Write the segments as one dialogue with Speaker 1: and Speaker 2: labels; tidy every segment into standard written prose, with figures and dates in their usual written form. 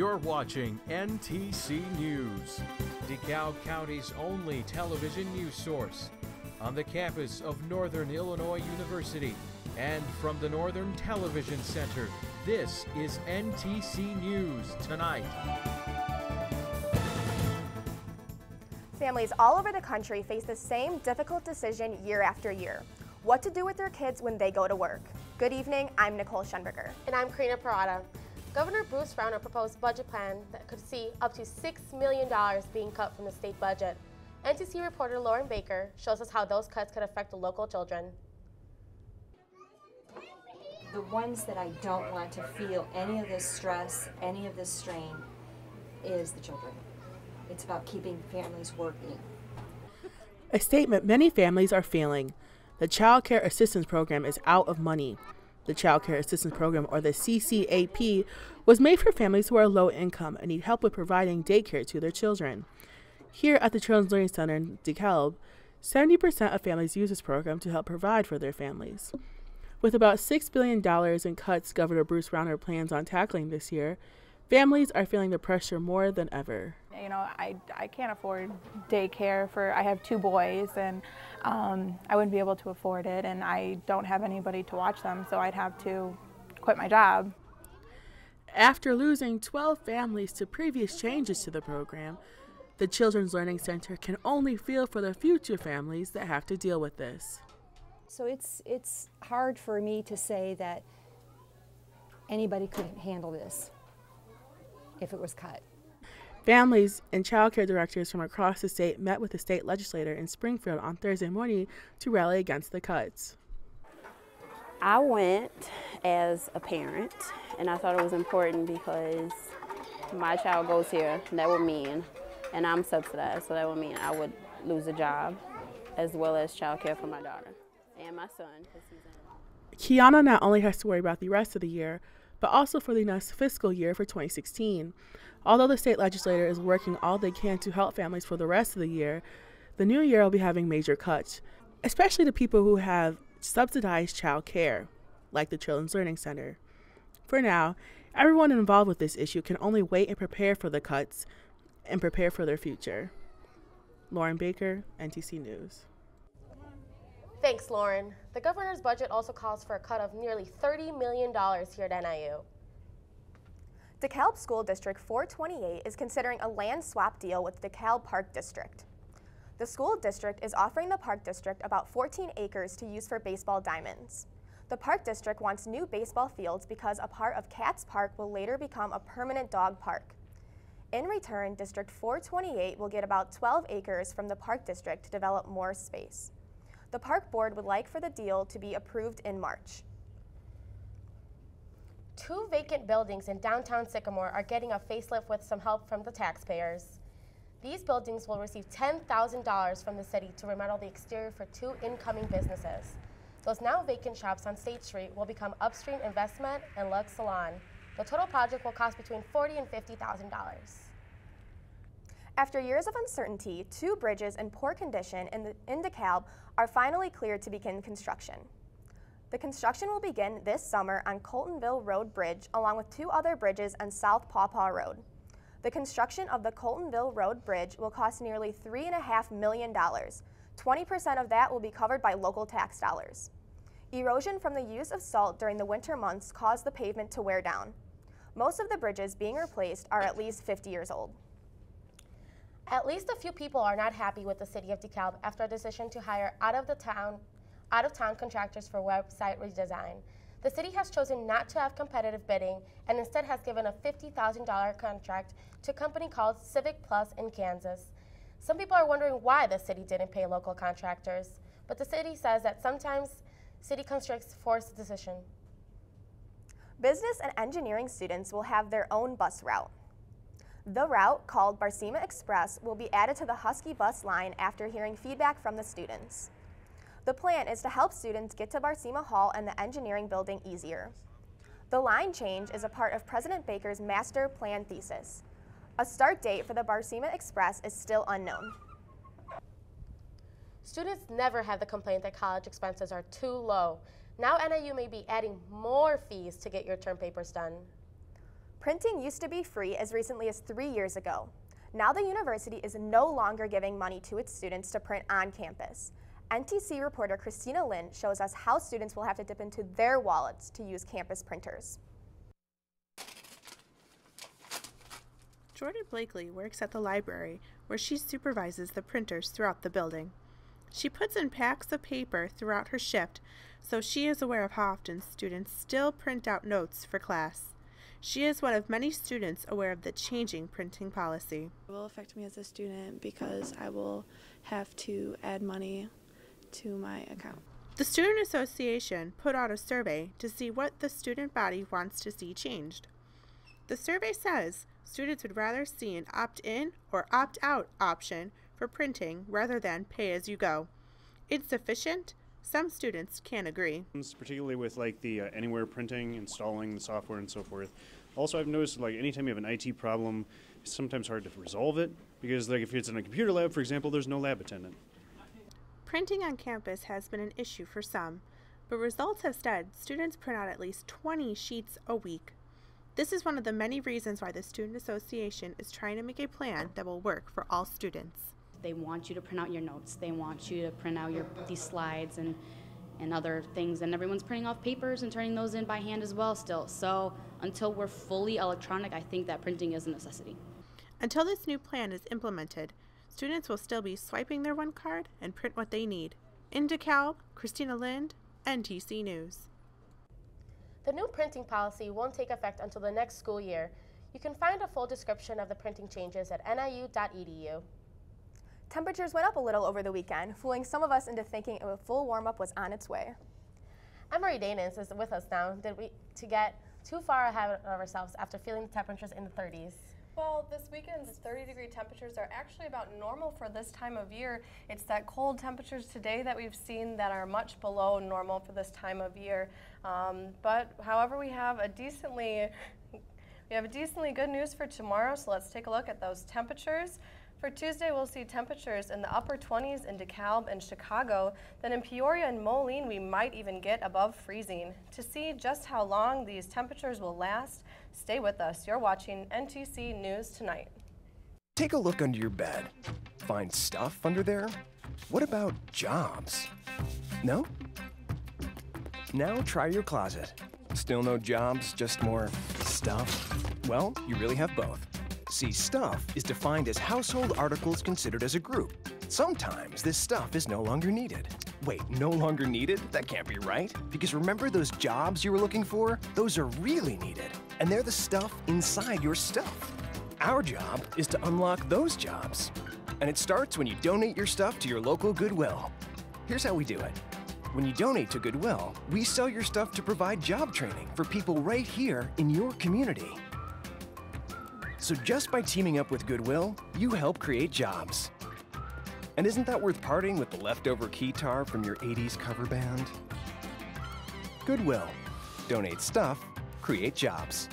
Speaker 1: You're watching NTC News, DeKalb County's only television news source, on the campus of Northern Illinois University and from the Northern Television Center. This is NTC News Tonight.
Speaker 2: Families all over the country face the same difficult decision year after year: what to do with their kids when they go to work. Good evening, I'm Nicole Shenberger.
Speaker 3: And I'm Karina Parada. Governor Bruce Rauner proposed a budget plan that could see up to $6 million being cut from the state budget. NTC reporter Lauren Baker shows us how those cuts could affect the local children.
Speaker 4: The ones that I don't want to feel any of this stress, any of this strain, is the children. It's about keeping families working.
Speaker 5: A statement many families are feeling. The Child Care Assistance Program is out of money. The Child Care Assistance Program, or the CCAP, was made for families who are low income and need help with providing daycare to their children. Here at the Children's Learning Center in DeKalb, 70% of families use this program to help provide for their families. With about $6 billion in cuts Governor Bruce Rauner plans on tackling this year, families are feeling the pressure more than ever.
Speaker 6: You know, I can't afford daycare I have 2 boys, and I wouldn't be able to afford it, and I don't have anybody to watch them, so I'd have to quit my job.
Speaker 5: After losing 12 families to previous changes to the program, the Children's Learning Center can only feel for the future families that have to deal with this.
Speaker 4: So it's hard for me to say that anybody could handle this if it was cut.
Speaker 5: Families and child care directors from across the state met with the state legislator in Springfield on Thursday morning to rally against the cuts.
Speaker 7: I went as a parent, and I thought it was important because my child goes here, and that would mean, and I'm subsidized, so that would mean I would lose a job as well as child care for my daughter and my son.
Speaker 5: Kiana not only has to worry about the rest of the year, but also for the next fiscal year for 2016. Although the state legislator is working all they can to help families for the rest of the year, the new year will be having major cuts, especially to people who have subsidized child care, like the Children's Learning Center. For now, everyone involved with this issue can only wait and prepare for the cuts and prepare for their future. Lauren Baker, NTC News.
Speaker 3: Thanks, Lauren. The governor's budget also calls for a cut of nearly $30 million here at NIU.
Speaker 2: DeKalb School District 428 is considering a land swap deal with DeKalb Park District. The school district is offering the Park District about 14 acres to use for baseball diamonds. The Park District wants new baseball fields because a part of Cats Park will later become a permanent dog park. In return, District 428 will get about 12 acres from the Park District to develop more space. The Park Board would like for the deal to be approved in March.
Speaker 3: 2 vacant buildings in downtown Sycamore are getting a facelift with some help from the taxpayers. These buildings will receive $10,000 from the city to remodel the exterior for 2 incoming businesses. Those now vacant shops on State Street will become Upstream Investment and Lux Salon. The total project will cost between $40,000 and $50,000.
Speaker 2: After years of uncertainty, 2 bridges in poor condition in DeKalb are finally cleared to begin construction. The construction will begin this summer on Coltonville Road Bridge, along with 2 other bridges on South Pawpaw Road. The construction of the Coltonville Road Bridge will cost nearly $3.5 million. 20% of that will be covered by local tax dollars. Erosion from the use of salt during the winter months caused the pavement to wear down. Most of the bridges being replaced are at least 50 years old.
Speaker 3: At least a few people are not happy with the city of DeKalb after a decision to hire out-of-town contractors for website redesign. The city has chosen not to have competitive bidding and instead has given a $50,000 contract to a company called Civic Plus in Kansas. Some people are wondering why the city didn't pay local contractors, but the city says that sometimes city constraints force the decision.
Speaker 2: Business and engineering students will have their own bus route. The route, called Barsima Express, will be added to the Husky bus line after hearing feedback from the students. The plan is to help students get to Barsima Hall and the engineering building easier. The line change is a part of President Baker's master plan thesis. A start date for the Barsima Express is still unknown.
Speaker 3: Students never have the complaint that college expenses are too low. Now NIU may be adding more fees to get your term papers done.
Speaker 2: Printing used to be free as recently as 3 years ago. Now the university is no longer giving money to its students to print on campus. NTC reporter Christina Lynn shows us how students will have to dip into their wallets to use campus printers.
Speaker 5: Jordan Blakely works at the library where she supervises the printers throughout the building. She puts in packs of paper throughout her shift, so she is aware of how often students still print out notes for class. She is one of many students aware of the changing printing policy.
Speaker 8: It will affect me as a student because I will have to add money to my account.
Speaker 5: The Student Association put out a survey to see what the student body wants to see changed. The survey says students would rather see an opt-in or opt-out option for printing rather than pay-as-you-go. Insufficient? Some students can't agree.
Speaker 9: Particularly with like the anywhere printing, installing the software and so forth. Also, I've noticed like anytime you have an IT problem, it's sometimes hard to resolve it because like if it's in a computer lab, for example, there's no lab attendant.
Speaker 5: Printing on campus has been an issue for some, but results have said students print out at least 20 sheets a week. This is one of the many reasons why the Student Association is trying to make a plan that will work for all students.
Speaker 10: They want you to print out your notes. They want you to print out these slides and other things. And everyone's printing off papers and turning those in by hand as well still. So until we're fully electronic, I think that printing is a necessity.
Speaker 5: Until this new plan is implemented, students will still be swiping their one card and print what they need. In DeKalb, Christina Lind, NTC News.
Speaker 3: The new printing policy won't take effect until the next school year. You can find a full description of the printing changes at niu.edu.
Speaker 2: Temperatures went up a little over the weekend, fooling some of us into thinking a full warm-up was on its way.
Speaker 3: Emery Dhanens is with us now. Did we get too far ahead of ourselves after feeling the temperatures in the 30s?
Speaker 11: Well, this weekend's 30-degree temperatures are actually about normal for this time of year. It's that cold temperatures today that we've seen that are much below normal for this time of year. But however, we have a decently good news for tomorrow, so let's take a look at those temperatures. For Tuesday, we'll see temperatures in the upper 20s in DeKalb and Chicago. Then in Peoria and Moline, we might even get above freezing. To see just how long these temperatures will last, stay with us. You're watching NTC News Tonight.
Speaker 12: Take a look under your bed. Find stuff under there? What about jobs? No? Now try your closet. Still no jobs, just more stuff? Well, you really have both. See, stuff is defined as household articles considered as a group. Sometimes this stuff is no longer needed. Wait, no longer needed? That can't be right. Because remember those jobs you were looking for? Those are really needed. And they're the stuff inside your stuff. Our job is to unlock those jobs. And it starts when you donate your stuff to your local Goodwill. Here's how we do it. When you donate to Goodwill, we sell your stuff to provide job training for people right here in your community. So just by teaming up with Goodwill, you help create jobs. And isn't that worth parting with the leftover keytar from your 80s cover band? Goodwill. Donate stuff, create jobs.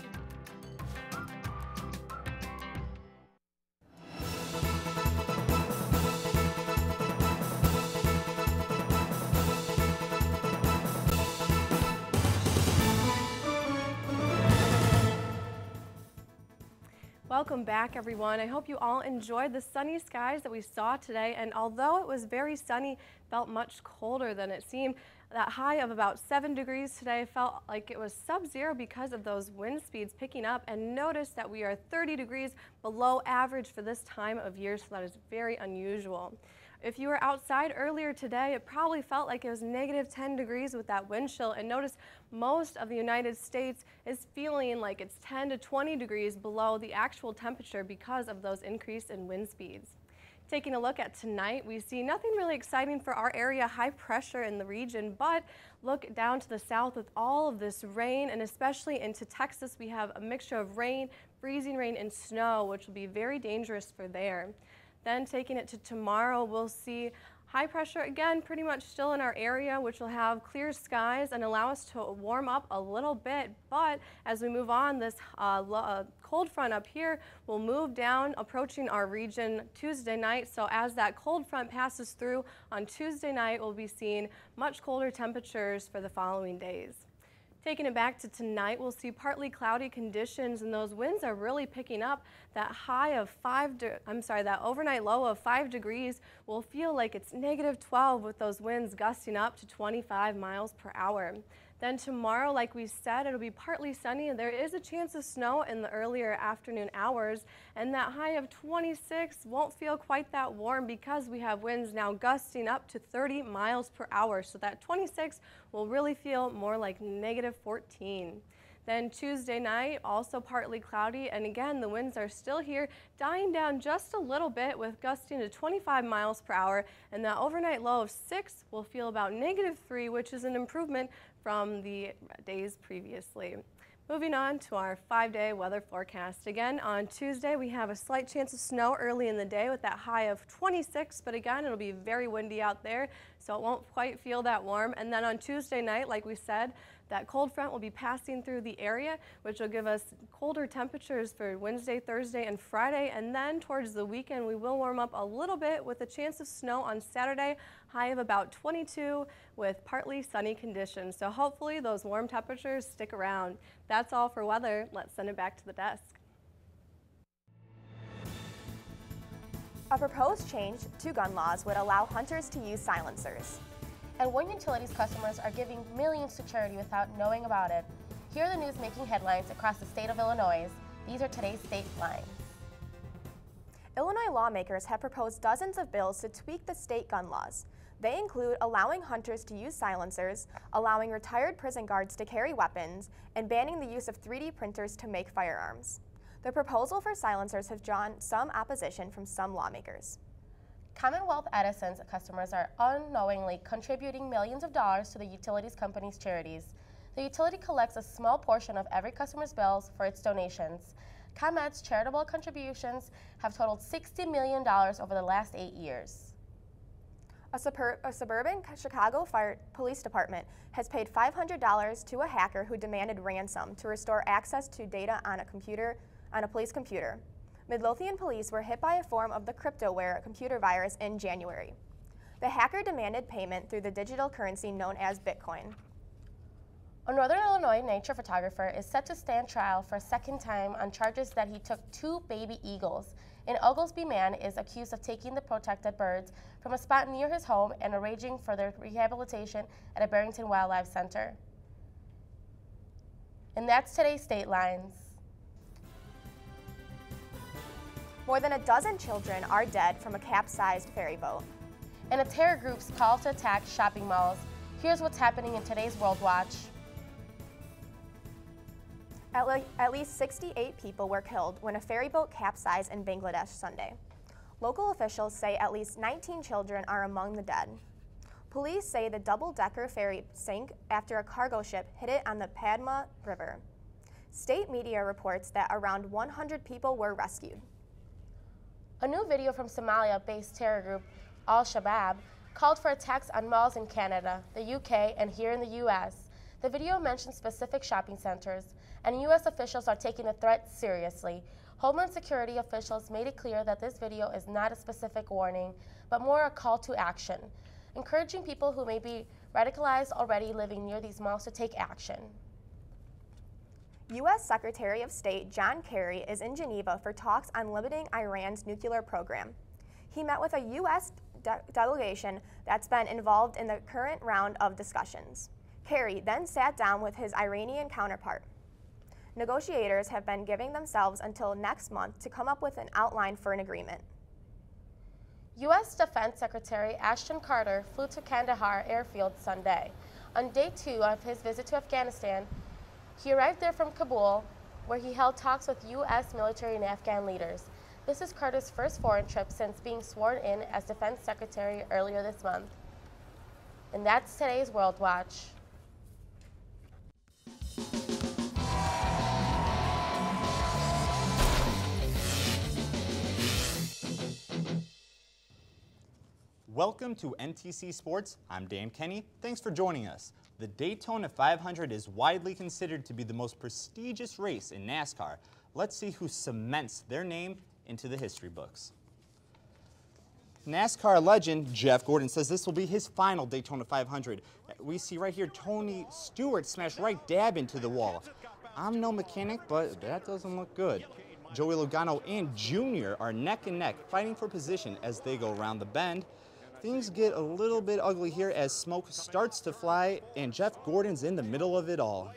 Speaker 11: Welcome back, everyone. I hope you all enjoyed the sunny skies that we saw today, and although it was very sunny, it felt much colder than it seemed. That high of about 7 degrees today felt like it was sub-zero because of those wind speeds picking up, and notice that we are 30 degrees below average for this time of year, so that is very unusual. If you were outside earlier today, it probably felt like it was negative 10 degrees with that wind chill, and notice most of the United States is feeling like it's 10 to 20 degrees below the actual temperature because of those increase in wind speeds. Taking a look at tonight, we see nothing really exciting for our area, high pressure in the region, but look down to the south with all of this rain, and especially into Texas, we have a mixture of rain, freezing rain, and snow, which will be very dangerous for there. Then taking it to tomorrow, we'll see high pressure again pretty much still in our area, which will have clear skies and allow us to warm up a little bit. But as we move on, this cold front up here will move down, approaching our region Tuesday night. So as that cold front passes through on Tuesday night, we'll be seeing much colder temperatures for the following days. Taking it back to tonight, we'll see partly cloudy conditions, and those winds are really picking up. That that overnight low of 5 degrees will feel like it's -12 with those winds gusting up to 25 miles per hour. Then tomorrow, like we said, it'll be partly sunny, and there is a chance of snow in the earlier afternoon hours, and that high of 26 won't feel quite that warm because we have winds now gusting up to 30 miles per hour, so that 26 will really feel more like -14. Then Tuesday night, also partly cloudy, and again, the winds are still here, dying down just a little bit with gusting to 25 miles per hour, and that overnight low of 6 will feel about -3, which is an improvement from the days previously. Moving on to our 5-day weather forecast. Again, on Tuesday, we have a slight chance of snow early in the day with that high of 26, but again, it'll be very windy out there, so it won't quite feel that warm. And then on Tuesday night, like we said, that cold front will be passing through the area, which will give us colder temperatures for Wednesday, Thursday, and Friday. And then towards the weekend, we will warm up a little bit with a chance of snow on Saturday, high of about 22 with partly sunny conditions. So hopefully those warm temperatures stick around. That's all for weather. Let's send it back to the desk.
Speaker 2: A proposed change to gun laws would allow hunters to use silencers.
Speaker 3: And One Utilities customers are giving millions to charity without knowing about it. Here are the news making headlines across the state of Illinois. These are today's state lines.
Speaker 2: Illinois lawmakers have proposed dozens of bills to tweak the state gun laws. They include allowing hunters to use silencers, allowing retired prison guards to carry weapons, and banning the use of 3D printers to make firearms. The proposal for silencers has drawn some opposition from some lawmakers.
Speaker 3: Commonwealth Edison's customers are unknowingly contributing millions of dollars to the utilities company's charities. The utility collects a small portion of every customer's bills for its donations. ComEd's charitable contributions have totaled $60 million over the last 8 years.
Speaker 2: A suburban Chicago Police Department has paid $500 to a hacker who demanded ransom to restore access to data on a police computer. Midlothian police were hit by a form of the cryptoware computer virus in January. The hacker demanded payment through the digital currency known as Bitcoin.
Speaker 3: A Northern Illinois nature photographer is set to stand trial for a second time on charges that he took 2 baby eagles. An Oglesby man is accused of taking the protected birds from a spot near his home and arranging for their rehabilitation at a Barrington Wildlife Center. And that's today's state lines.
Speaker 2: More than a dozen children are dead from a capsized ferry boat.
Speaker 3: And a terror group's call to attack shopping malls. Here's what's happening in today's World Watch.
Speaker 2: At least 68 people were killed when a ferry boat capsized in Bangladesh Sunday. Local officials say at least 19 children are among the dead. Police say the double-decker ferry sank after a cargo ship hit it on the Padma River. State media reports that around 100 people were rescued.
Speaker 3: A new video from Somalia-based terror group Al-Shabaab called for attacks on malls in Canada, the UK, and here in the U.S. The video mentions specific shopping centers, and U.S. officials are taking the threat seriously. Homeland Security officials made it clear that this video is not a specific warning, but more a call to action, encouraging people who may be radicalized already living near these malls to take action.
Speaker 2: U.S. Secretary of State John Kerry is in Geneva for talks on limiting Iran's nuclear program. He met with a U.S. delegation that's been involved in the current round of discussions. Kerry then sat down with his Iranian counterpart. Negotiators have been giving themselves until next month to come up with an outline for an agreement.
Speaker 3: U.S. Defense Secretary Ashton Carter flew to Kandahar Airfield Sunday. On day 2 of his visit to Afghanistan, he arrived there from Kabul, where he held talks with U.S. military and Afghan leaders. This is Carter's first foreign trip since being sworn in as Defense Secretary earlier this month. And that's today's World Watch.
Speaker 13: Welcome to NTC Sports. I'm Dan Kenny. Thanks for joining us. The Daytona 500 is widely considered to be the most prestigious race in NASCAR. Let's see who cements their name into the history books. NASCAR legend Jeff Gordon says this will be his final Daytona 500. We see right here Tony Stewart smash right dab into the wall. I'm no mechanic, but that doesn't look good. Joey Logano and Junior are neck and neck, fighting for position as they go around the bend. Things get a little bit ugly here as smoke starts to fly and Jeff Gordon's in the middle of it all.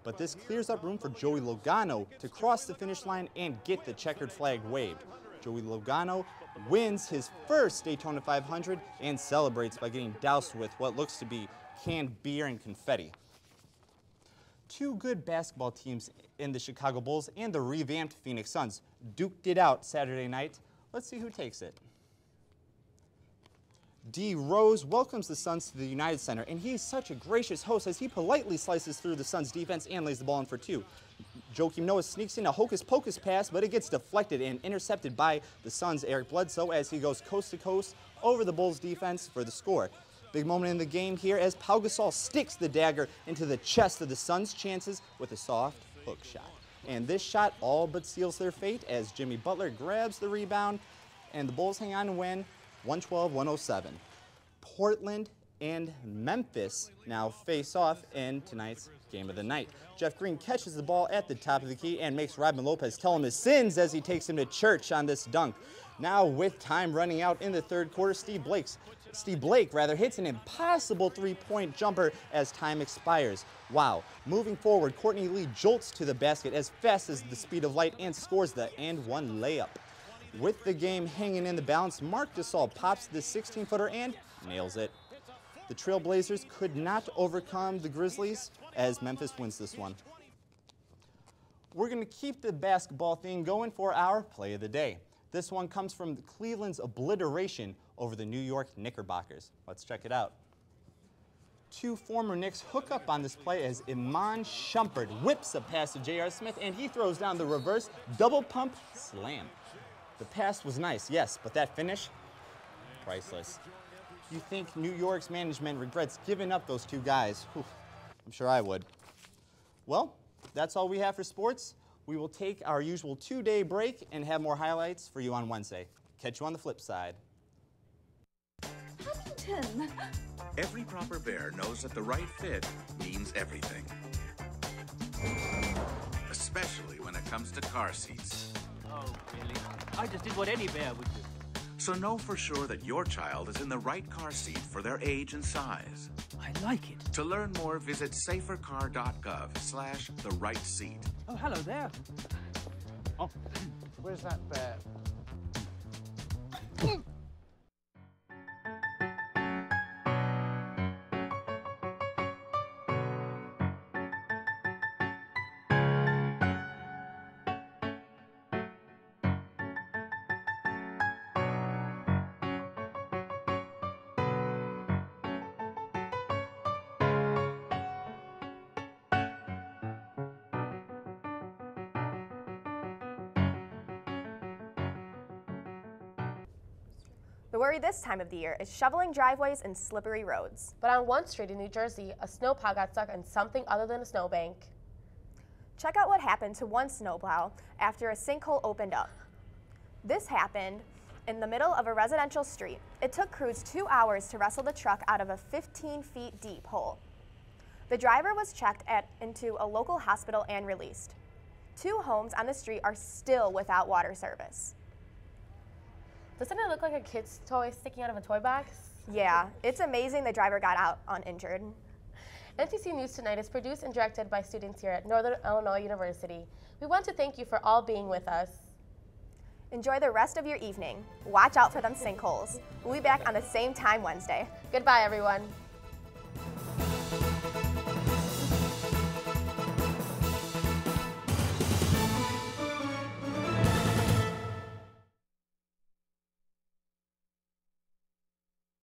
Speaker 13: But this clears up room for Joey Logano to cross the finish line and get the checkered flag waved. Joey Logano wins his first Daytona 500 and celebrates by getting doused with what looks to be canned beer and confetti. Two good basketball teams in the Chicago Bulls and the revamped Phoenix Suns duked it out Saturday night. Let's see who takes it. D. Rose welcomes the Suns to the United Center, and he's such a gracious host as he politely slices through the Suns' defense and lays the ball in for two. Joakim Noah sneaks in a hocus-pocus pass, but it gets deflected and intercepted by the Suns' Eric Bledsoe as he goes coast to coast over the Bulls' defense for the score. Big moment in the game here as Pau Gasol sticks the dagger into the chest of the Suns' chances with a soft hook shot. And this shot all but seals their fate as Jimmy Butler grabs the rebound, and the Bulls hang on to win 112-107. Portland and Memphis now face off in tonight's game of the night. Jeff Green catches the ball at the top of the key and makes Robin Lopez tell him his sins as he takes him to church on this dunk. Now with time running out in the third quarter, Steve Blake hits an impossible three-point jumper as time expires. Wow. Moving forward, Courtney Lee jolts to the basket as fast as the speed of light and scores the and-one layup. With the game hanging in the balance, Marc Gasol pops the 16-footer and nails it. The Trailblazers could not overcome the Grizzlies as Memphis wins this one. We're going to keep the basketball theme going for our play of the day. This one comes from Cleveland's obliteration over the New York Knickerbockers. Let's check it out. Two former Knicks hook up on this play as Iman Shumpert whips a pass to J.R. Smith and he throws down the reverse double pump slam. The pass was nice, yes, but that finish, priceless. You think New York's management regrets giving up those two guys? Whew, I'm sure I would. Well, that's all we have for sports. We will take our usual 2-day break and have more highlights for you on Wednesday. Catch you on the flip side.
Speaker 14: Huntington. Every proper bear knows that the right fit means everything. Especially when it comes to car seats.
Speaker 15: Oh, really? I just did what any bear would do.
Speaker 14: So know for sure that your child is in the right car seat for their age and size.
Speaker 15: I like it.
Speaker 14: To learn more, visit safercar.gov/the-right-seat.
Speaker 15: Oh, hello there.
Speaker 16: Oh, where's that bear?
Speaker 2: The worry this time of the year is shoveling driveways and slippery roads.
Speaker 3: But on one street in New Jersey, a snowplow got stuck in something other than a snowbank.
Speaker 2: Check out what happened to one snowplow after a sinkhole opened up. This happened in the middle of a residential street. It took crews 2 hours to wrestle the truck out of a 15 feet deep hole. The driver was checked into a local hospital and released. 2 homes on the street are still without water service.
Speaker 3: Doesn't it look like a kid's toy sticking out of a toy box?
Speaker 2: Yeah, it's amazing the driver got out uninjured.
Speaker 3: NTC News Tonight is produced and directed by students here at Northern Illinois University. We want to thank you for all being with us.
Speaker 2: Enjoy the rest of your evening. Watch out for them sinkholes. We'll be back on the same time Wednesday.
Speaker 3: Goodbye, everyone.